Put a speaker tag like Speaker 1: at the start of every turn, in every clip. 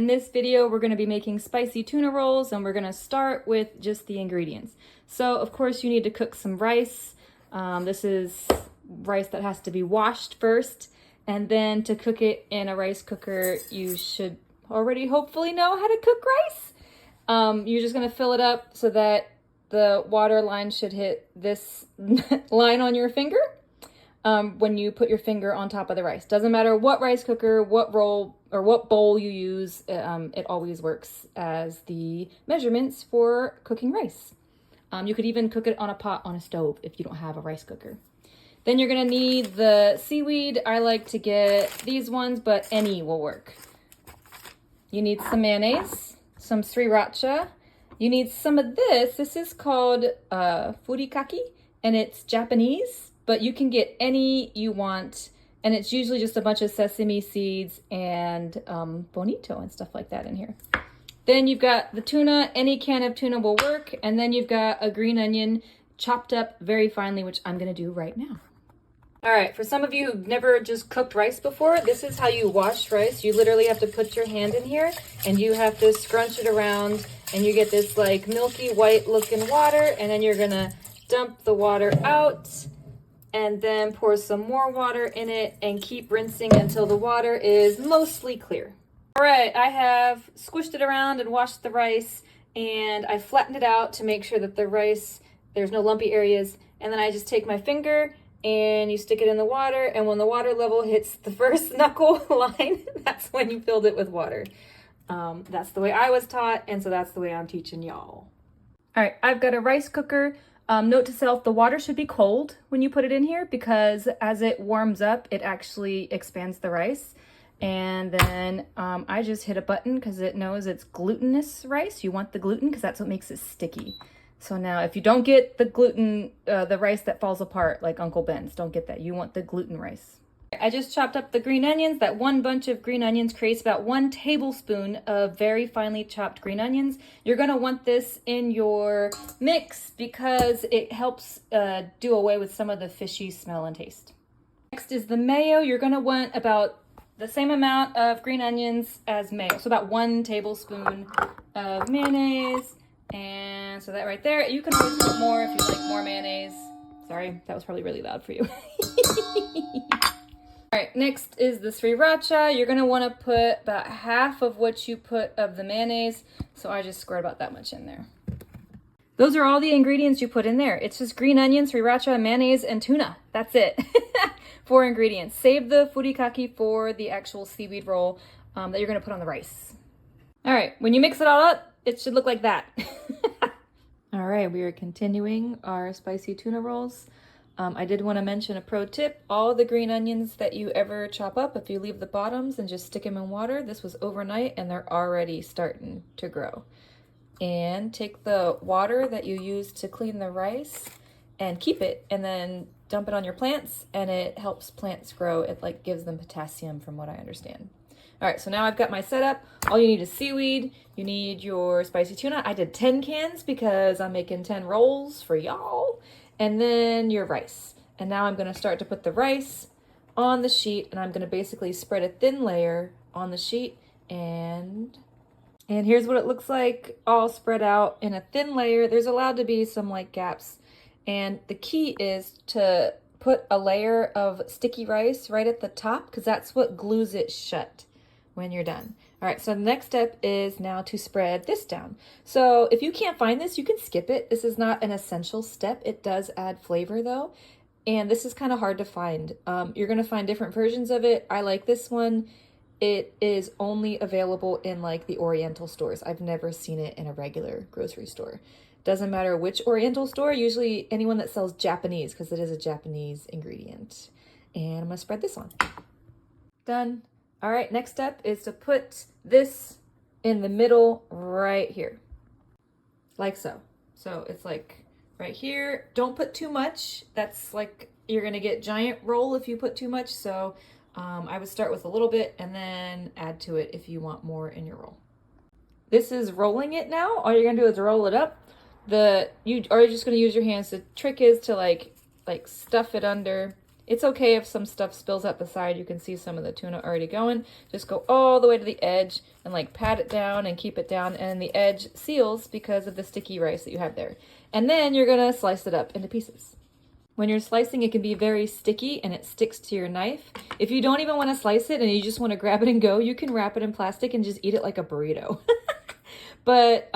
Speaker 1: In this video, we're going to be making spicy tuna rolls, and we're going to start with just the ingredients. So, of course, you need to cook some rice. This is rice that has to be washed first, and then to cook it in a rice cooker, you should already hopefully know how to cook rice. You're just going to fill it up so that the water line should hit this line on your finger when you put your finger on top of the rice. Doesn't matter what rice cooker, what roll, or what bowl you use, it always works as the measurements for cooking rice. You could even cook it on a pot on a stove if you don't have a rice cooker. Then you're gonna need the seaweed. I like to get these ones, but any will work. You need some mayonnaise, some sriracha. You need some of this. This is called furikake, and it's Japanese, but you can get any you want. And it's usually just a bunch of sesame seeds and bonito and stuff like that in here. Then you've got the tuna. Any can of tuna will work. And then you've got a green onion chopped up very finely, which I'm going to do right now. All right, for some of you who've never just cooked rice before, this is how you wash rice. You literally have to put your hand in here and you have to scrunch it around and you get this like milky white looking water, and then you're going to dump the water out and then pour some more water in it and keep rinsing until the water is mostly clear. All right, I have squished it around and washed the rice, and I flattened it out to make sure that the rice, there's no lumpy areas. And then I just take my finger and you stick it in the water, and when the water level hits the first knuckle line, that's when you filled it with water. That's the way I was taught, and so that's the way I'm teaching y'all. All right, I've got a rice cooker. Note to self, the water should be cold when you put it in here, because as it warms up, it actually expands the rice. And then I just hit a button because it knows it's glutinous rice. You want the gluten because that's what makes it sticky. So now if you don't get the gluten, the rice that falls apart like Uncle Ben's, don't get that. You want the gluten rice. I just chopped up the green onions. That one bunch of green onions creates about 1 tablespoon of very finely chopped green onions. You're going to want this in your mix because it helps do away with some of the fishy smell and taste. Next is the mayo. You're going to want about the same amount of green onions as mayo. So about 1 tablespoon of mayonnaise. And so that right there, you can always put more if you like more mayonnaise. Sorry, that was probably really loud for you. All right, next is the sriracha. You're gonna wanna put about half of what you put of the mayonnaise. So I just squared about that much in there. Those are all the ingredients you put in there. It's just green onion, sriracha, mayonnaise, and tuna. That's it. 4 ingredients. Save the furikake for the actual seaweed roll that you're gonna put on the rice. All right, when you mix it all up, it should look like that. All right, we are continuing our spicy tuna rolls. I did want to mention a pro tip. All the green onions that you ever chop up, if you leave the bottoms and just stick them in water, this was overnight and they're already starting to grow. And take the water that you use to clean the rice and keep it, and then dump it on your plants, and it helps plants grow. It like gives them potassium from what I understand. All right, so now I've got my setup. All you need is seaweed. You need your spicy tuna. I did 10 cans because I'm making 10 rolls for y'all. And then your rice. And now I'm gonna start to put the rice on the sheet, and I'm gonna basically spread a thin layer on the sheet, and here's what it looks like all spread out in a thin layer. There's allowed to be some like gaps. And the key is to put a layer of sticky rice right at the top, because that's what glues it shut when you're done. All right, so the next step is now to spread this down. So if you can't find this, you can skip it. This is not an essential step. It does add flavor though. And this is kind of hard to find. You're gonna find different versions of it. I like this one. It is only available in like the Oriental stores. I've never seen it in a regular grocery store. Doesn't matter which Oriental store, usually anyone that sells Japanese, because it is a Japanese ingredient. And I'm gonna spread this on. Done. All right, next step is to put this in the middle right here, like so. So it's like right here. Don't put too much. That's like, you're gonna get giant roll if you put too much. So I would start with a little bit and then add to it if you want more in your roll. This is rolling it now. All you're gonna do is roll it up. You are just gonna use your hands. The trick is to like stuff it under It's okay if some stuff spills out the side. You can see some of the tuna already going. Just go all the way to the edge and like pat it down and keep it down, and the edge seals because of the sticky rice that you have there. And then you're gonna slice it up into pieces. When you're slicing, it can be very sticky and it sticks to your knife. If you don't even want to slice it and you just want to grab it and go, you can wrap it in plastic and just eat it like a burrito. But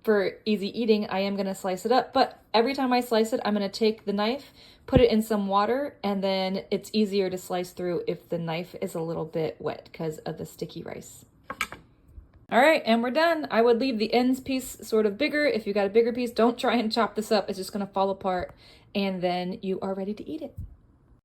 Speaker 1: for easy eating, I am going to slice it up. But every time I slice it, I'm going to take the knife, put it in some water, and then it's easier to slice through if the knife is a little bit wet because of the sticky rice. All right, and we're done. I would leave the ends piece sort of bigger. If you got a bigger piece, don't try and chop this up. It's just going to fall apart, and then you are ready to eat it.